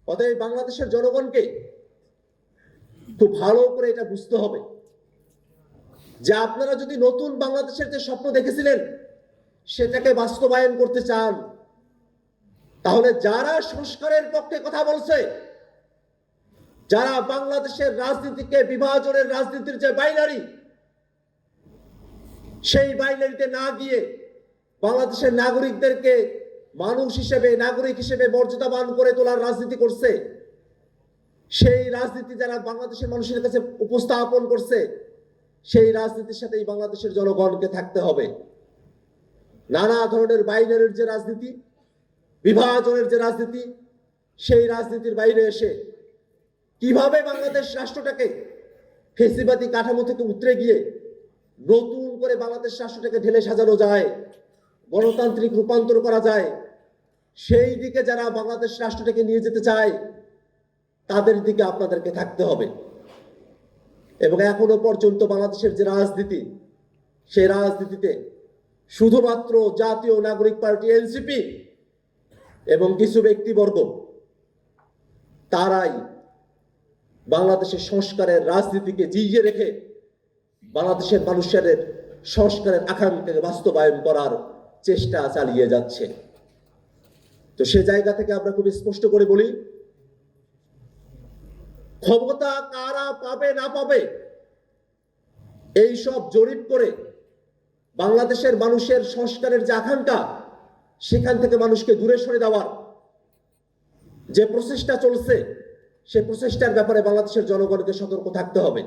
অতএব বাংলাদেশের জনগণকে খুব ভালো করে এটা বুঝতে হবে যে আপনারা যদি নতুন বাংলাদেশের যে স্বপ্ন দেখেছিলেন সেটাকে বাস্তবায়ন করতে চান, তাহলে যারা সংস্কারের পক্ষে কথা বলছে, যারা বাংলাদেশের রাজনীতিকে বিভাজনের রাজনীতির যে বাইনারি, সেই বাইনারিতে না গিয়ে বাংলাদেশের নাগরিকদেরকে মানুষ হিসেবে, নাগরিক হিসেবে মর্যাদাবান করে তোলার রাজনীতি করছে, সেই রাজনীতি যারা বাংলাদেশের মানুষের কাছে উপস্থাপন করছে, সেই রাজনীতির সাথেই বাংলাদেশের জনগণকে থাকতে হবে। নানা ধরনের বাইনারির যে রাজনীতি, বিভাজনের যে রাজনীতি, সেই রাজনীতির বাইরে এসে কিভাবে বাংলাদেশ রাষ্ট্রটাকে ফেসিবাদী কাঠামো থেকে উতরে গিয়ে নতুন করে বাংলাদেশ রাষ্ট্রটাকে ঢেলে সাজানো যায়, গণতান্ত্রিক রূপান্তর করা যায়, সেই দিকে যারা বাংলাদেশ রাষ্ট্রটাকে নিয়ে যেতে চায় তাদের দিকে আপনাদেরকে থাকতে হবে। এবং এখনো পর্যন্ত বাংলাদেশের যে রাজনীতি, সেই রাজনীতিতে শুধুমাত্র জাতীয় নাগরিক পার্টি এনসিপি এবং কিছু ব্যক্তিবর্গ তারাই বাংলাদেশের সংস্কারের রাজনীতিকে জিইয়ে রেখে বাংলাদেশের মানুষের সংস্কারের আকাঙ্ক্ষাকে বাস্তবায়ন করার চেষ্টা চালিয়ে যাচ্ছে। তো সে জায়গা থেকে আমরা খুব স্পষ্ট করে বলি, ক্ষমতা কারা পাবে না পাবে এই সব জরিপ করে বাংলাদেশের মানুষের সংস্কারের যে আকাঙ্ক্ষা, সেখান থেকে মানুষকে দূরে সরে দেওয়ার যে প্রচেষ্টা চলছে, সে প্রচেষ্টার ব্যাপারে বাংলাদেশের জনগণকে সতর্ক থাকতে হবে।